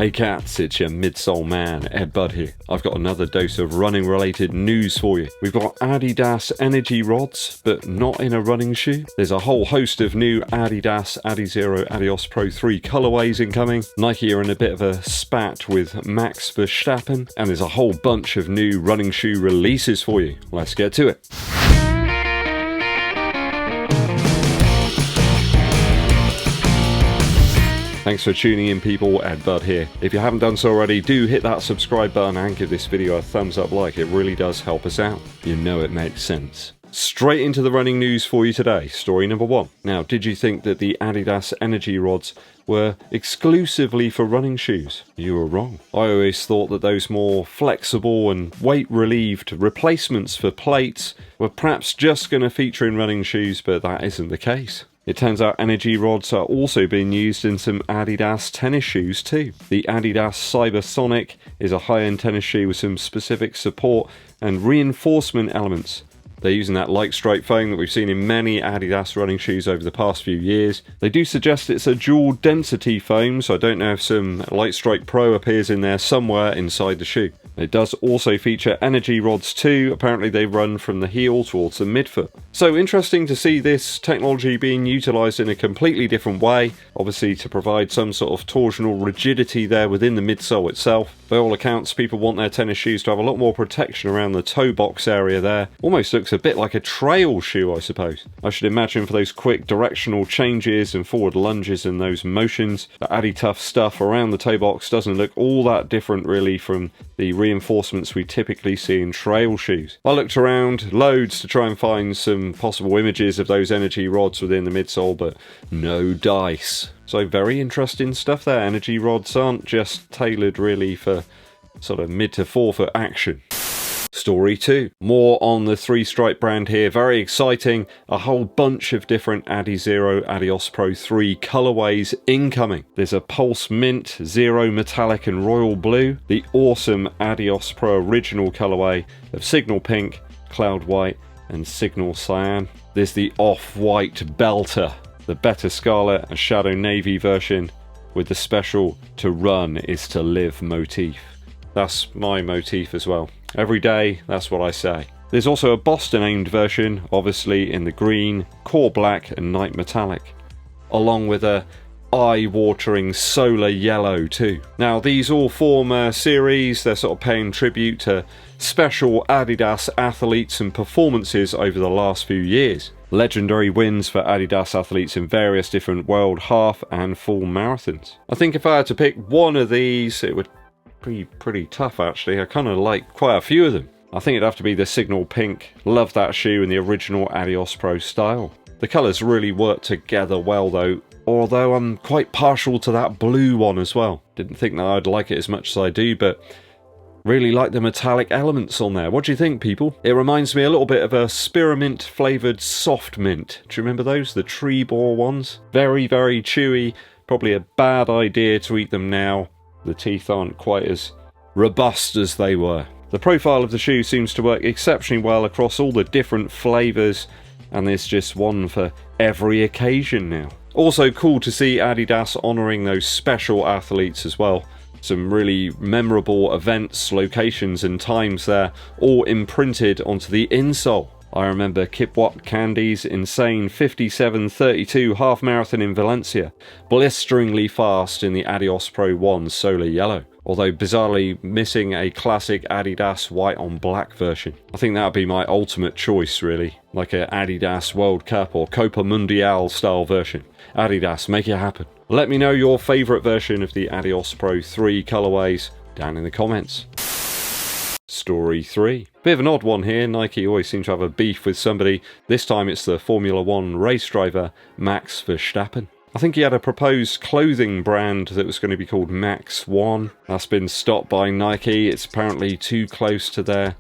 Hey cats, it's your midsole man, EDDBUD here. I've got another dose of running related news for you. We've got ADIDAS energy rods, but not in a running shoe. There's a whole host of new ADIDAS ADIZERO ADIOS Pro 3 colorways incoming. Nike are in a bit of a spat with Max Verstappen, and there's a whole bunch of new running shoe releases for you. Let's get to it. Thanks for tuning in, people. EDDBUD here. If you haven't done so already, do hit that subscribe button and give this video a thumbs up like. It really does help us out. You know it makes sense. Straight into the running news for you today. Story number 1. Now, did you think that the ADIDAS energy rods were exclusively for running shoes? You were wrong. I always thought that those more flexible and weight-relieved replacements for plates were perhaps just going to feature in running shoes, but that isn't the case. It turns out energy rods are also being used in some Adidas tennis shoes too. The Adidas Cybersonic is a high-end tennis shoe with some specific support and reinforcement elements. They're using that light strike foam that we've seen in many Adidas running shoes over the past few years. They do suggest it's a dual density foam, so I don't know if some Light Strike Pro appears in there somewhere inside the shoe. It does also feature energy rods too. Apparently they run from the heel towards the midfoot. So interesting to see this technology being utilised in a completely different way, obviously to provide some sort of torsional rigidity there within the midsole itself. By all accounts, people want their tennis shoes to have a lot more protection around the toe box area there. Almost looks a bit like a trail shoe, I suppose. I should imagine for those quick directional changes and forward lunges and those motions, the AdiTough stuff around the toe box doesn't look all that different really from the reinforcements we typically see in trail shoes. I looked around loads to try and find some possible images of those energy rods within the midsole, but no dice. So very interesting stuff there. Energy rods aren't just tailored really for sort of mid to forefoot action. Story 2. More on the 3-stripe brand here. Very exciting. A whole bunch of different ADIZERO ADIOS Pro 3 colorways incoming. There's a Pulse Mint, Zero Metallic and Royal Blue. The awesome ADIOS Pro original colorway of Signal Pink, Cloud White and Signal Cyan. There's the Off-White Belter, the Better Scarlet and Shadow Navy version with the special "To Run is to Live" motif. That's my motif as well. Every day, that's what I say. There's also a Boston aimed version, obviously in the green, core black and night metallic, along with a eye-watering solar yellow too. Now these all form a series. They're sort of paying tribute to special Adidas athletes and performances over the last few years. Legendary wins for Adidas athletes in various different world half and full marathons. I think if I had to pick one of these, it would be pretty tough actually. I kind of like quite a few of them. I think it'd have to be the Signal Pink. Love that shoe in the original ADIOS Pro style. The colours really work together well though, although I'm quite partial to that blue one as well. Didn't think that I'd like it as much as I do, but really like the metallic elements on there. What do you think, people? It reminds me a little bit of a spearmint flavoured soft mint. Do you remember those? The tree bore ones? Very, very chewy. Probably a bad idea to eat them now. The teeth aren't quite as robust as they were. The profile of the shoe seems to work exceptionally well across all the different flavours, and there's just one for every occasion now. Also cool to see Adidas honouring those special athletes as well. Some really memorable events, locations and times there, all imprinted onto the insole. I remember Kipwat Candy's insane 57:32 half marathon in Valencia, blisteringly fast in the ADIOS Pro 1 solar yellow, although bizarrely missing a classic Adidas white on black version. I think that would be my ultimate choice really, like a Adidas World Cup or Copa Mundial style version. Adidas, make it happen. Let me know your favourite version of the ADIOS Pro 3 colourways down in the comments. Story 3. Bit of an odd one here. Nike always seem to have a beef with somebody. This time it's the Formula 1 race driver Max Verstappen. I think he had a proposed clothing brand that was going to be called Max 1. That's been stopped by Nike. It's apparently too close to their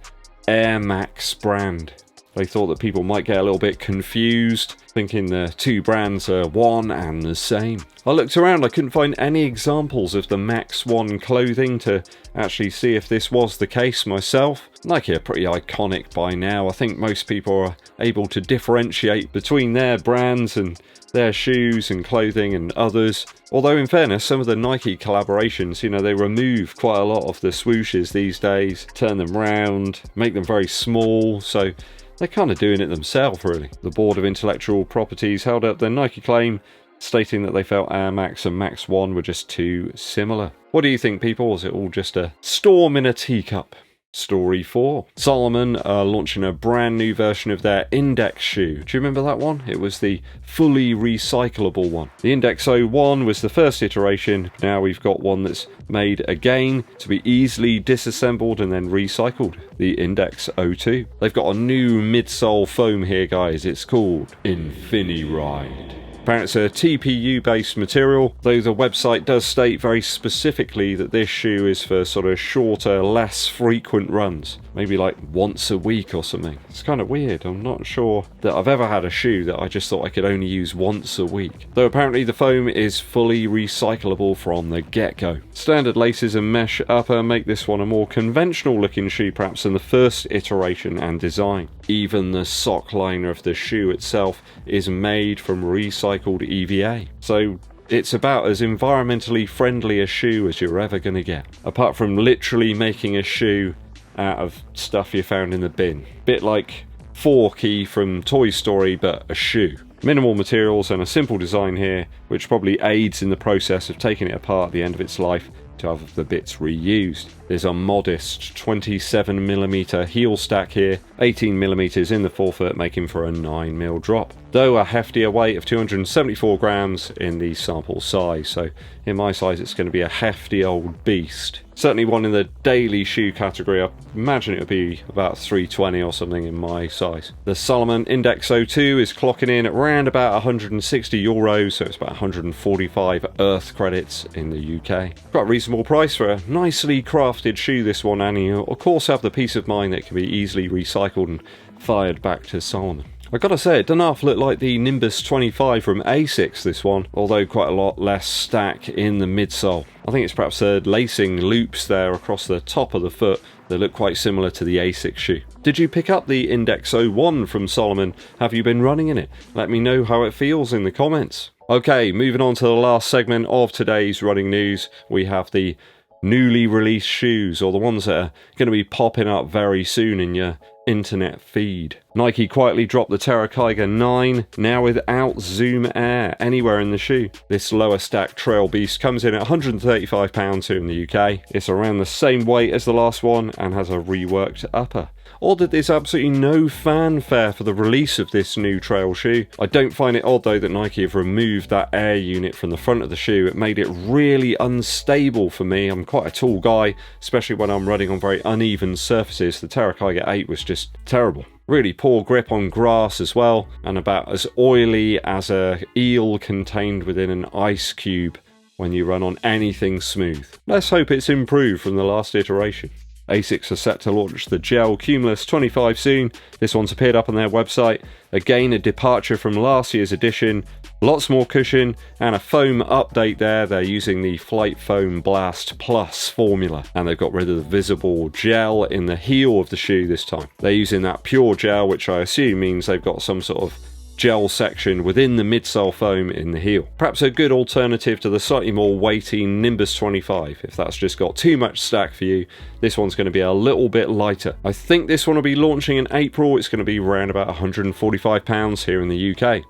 Air Max brand. They thought that people might get a little bit confused, thinking the two brands are one and the same. I looked around, I couldn't find any examples of the Max 1 clothing to actually see if this was the case myself. Nike are pretty iconic by now. I think most people are able to differentiate between their brands and their shoes and clothing and others. Although in fairness, some of the Nike collaborations, you know, they remove quite a lot of the swooshes these days, turn them round, make them very small, so they're kind of doing it themselves really. The Board of Intellectual Properties held up their Nike claim, stating that they felt Air Max and Max 1 were just too similar. What do you think, people? Was it all just a storm in a teacup? Story 4. Salomon are launching a brand new version of their Index shoe. Do you remember that one? It was the fully recyclable one. The Index 01 was the first iteration. Now we've got one that's made again to be easily disassembled and then recycled. The Index 02. They've got a new midsole foam here, guys. It's called InfiniRide. Apparently it's a TPU based material, though the website does state very specifically that this shoe is for sort of shorter, less frequent runs. Maybe like once a week or something. It's kind of weird. I'm not sure that I've ever had a shoe that I just thought I could only use once a week. Though apparently the foam is fully recyclable from the get-go. Standard laces and mesh upper make this one a more conventional looking shoe perhaps than the first iteration and design. Even the sock liner of the shoe itself is made from recycled EVA. So it's about as environmentally friendly a shoe as you're ever going to get. Apart from literally making a shoe out of stuff you found in the bin. Bit like Forky from Toy Story, but a shoe. Minimal materials and a simple design here, which probably aids in the process of taking it apart at the end of its life to have the bits reused. There's a modest 27mm heel stack here, 18mm in the forefoot, making for a 9mm drop. Though a heftier weight of 274 grams in the sample size, so in my size it's going to be a hefty old beast. Certainly one in the daily shoe category. I imagine it would be about 320 or something in my size. The Salomon Index 02 is clocking in at around about 160 euros, so it's about 145 Earth credits in the UK. Got a reasonable price for a nicely crafted shoe, this one, and you of course have the peace of mind that it can be easily recycled and fired back to Salomon. I gotta say, it doesn't half look like the Nimbus 25 from ASICS, this one, although quite a lot less stack in the midsole. I think it's perhaps the lacing loops there across the top of the foot that look quite similar to the ASICS shoe. Did you pick up the Index 01 from Salomon? Have you been running in it? Let me know how it feels in the comments. Okay, moving on to the last segment of today's running news, we have the newly released shoes, or the ones that are going to be popping up very soon in your internet feed. Nike quietly dropped the TERRA KIGER 9, now without Zoom Air anywhere in the shoe. This lower stack trail beast comes in at £135 here in the UK. It's around the same weight as the last one and has a reworked upper. Odd that there's absolutely no fanfare for the release of this new trail shoe. I don't find it odd though that Nike have removed that air unit from the front of the shoe. It made it really unstable for me. I'm quite a tall guy, especially when I'm running on very uneven surfaces. The TERRA KIGER 8 was just terrible. Really poor grip on grass as well, and about as oily as a eel contained within an ice cube when you run on anything smooth. Let's hope it's improved from the last iteration. ASICS are set to launch the gel CUMULUS 25 soon. This one's appeared up on their website. Again, a departure from last year's edition. Lots more cushion and a foam update there. They're using the Flight Foam Blast Plus formula, and they've got rid of the visible gel in the heel of the shoe this time. They're using that pure gel, which I assume means they've got some sort of gel section within the midsole foam in the heel. Perhaps a good alternative to the slightly more weighty Nimbus 25. If that's just got too much stack for you, this one's going to be a little bit lighter. I think this one will be launching in April. It's going to be around about £145 here in the UK.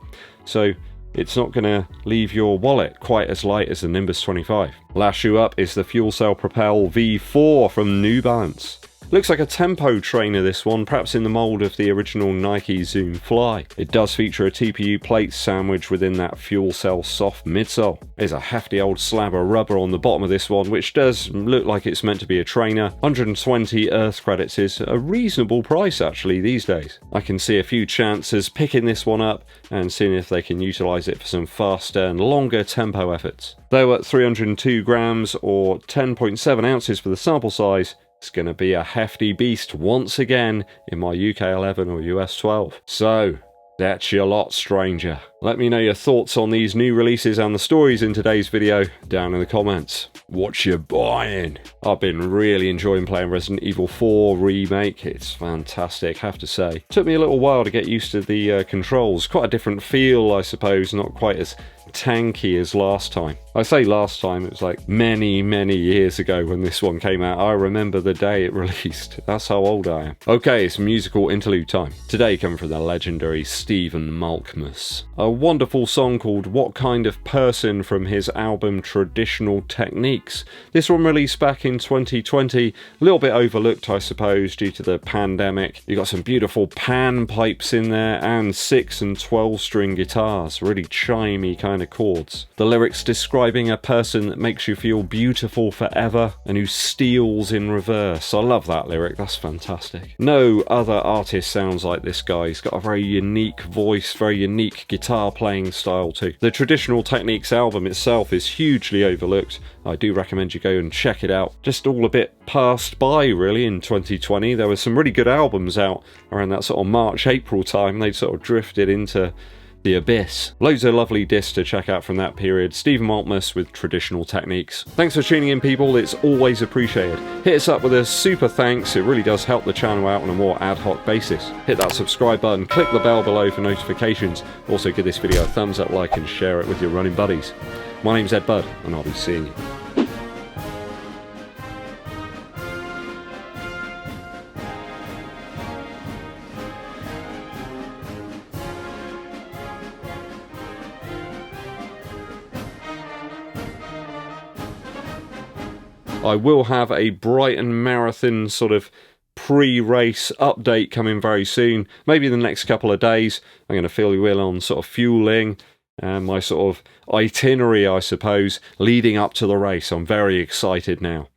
So it's not going to leave your wallet quite as light as the Nimbus 25. Last shoe up is the FUELCELL PROPEL V4 from New Balance. Looks like a tempo trainer, this one, perhaps in the mould of the original Nike Zoom Fly. It does feature a TPU plate sandwiched within that FUELCELL soft midsole. There's a hefty old slab of rubber on the bottom of this one, which does look like it's meant to be a trainer. 120 Earth credits is a reasonable price actually these days. I can see a few chances picking this one up and seeing if they can utilise it for some faster and longer tempo efforts. Though at 302 grams or 10.7 ounces for the sample size, it's going to be a hefty beast once again in my UK 11 or US 12. So, That's your lot, stranger. Let me know your thoughts on these new releases and the stories in today's video down in the comments. What you buying? I've been really enjoying playing Resident Evil 4 Remake. It's fantastic, have to say. Took me a little while to get used to the controls. Quite a different feel, I suppose, not quite as tanky as last time. I say last time, it was like many years ago when this one came out. I remember the day it released. That's how old I am. Okay, it's musical interlude time. Today coming from the legendary Stephen Malkmus. A wonderful song called What Kind of Person from his album Traditional Techniques. This one released back in 2020. A little bit overlooked, I suppose, due to the pandemic. You got some beautiful pan pipes in there and 6 and 12 string guitars. Really chimey kind of chords. The lyrics describing a person that makes you feel beautiful forever and who steals in reverse. I love that lyric, that's fantastic. No other artist sounds like this guy. He's got a very unique voice, very unique guitar playing style too. The Traditional Techniques album itself is hugely overlooked. I do recommend you go and check it out. Just all a bit passed by really in 2020. There were some really good albums out around that sort of March, April time. They sort of drifted into the abyss. Loads of lovely discs to check out from that period. Stephen Malkmus with Traditional Techniques. Thanks for tuning in, people. It's always appreciated. Hit us up with a super thanks. It really does help the channel out on a more ad hoc basis. Hit that subscribe button, click the bell below for notifications. Also give this video a thumbs up, like and share it with your running buddies. My name's EDDBUD and I'll be seeing you. I will have a Brighton Marathon sort of pre-race update coming very soon. Maybe in the next couple of days. I'm going to fill you in on sort of fueling and my sort of itinerary, I suppose, leading up to the race. I'm very excited now.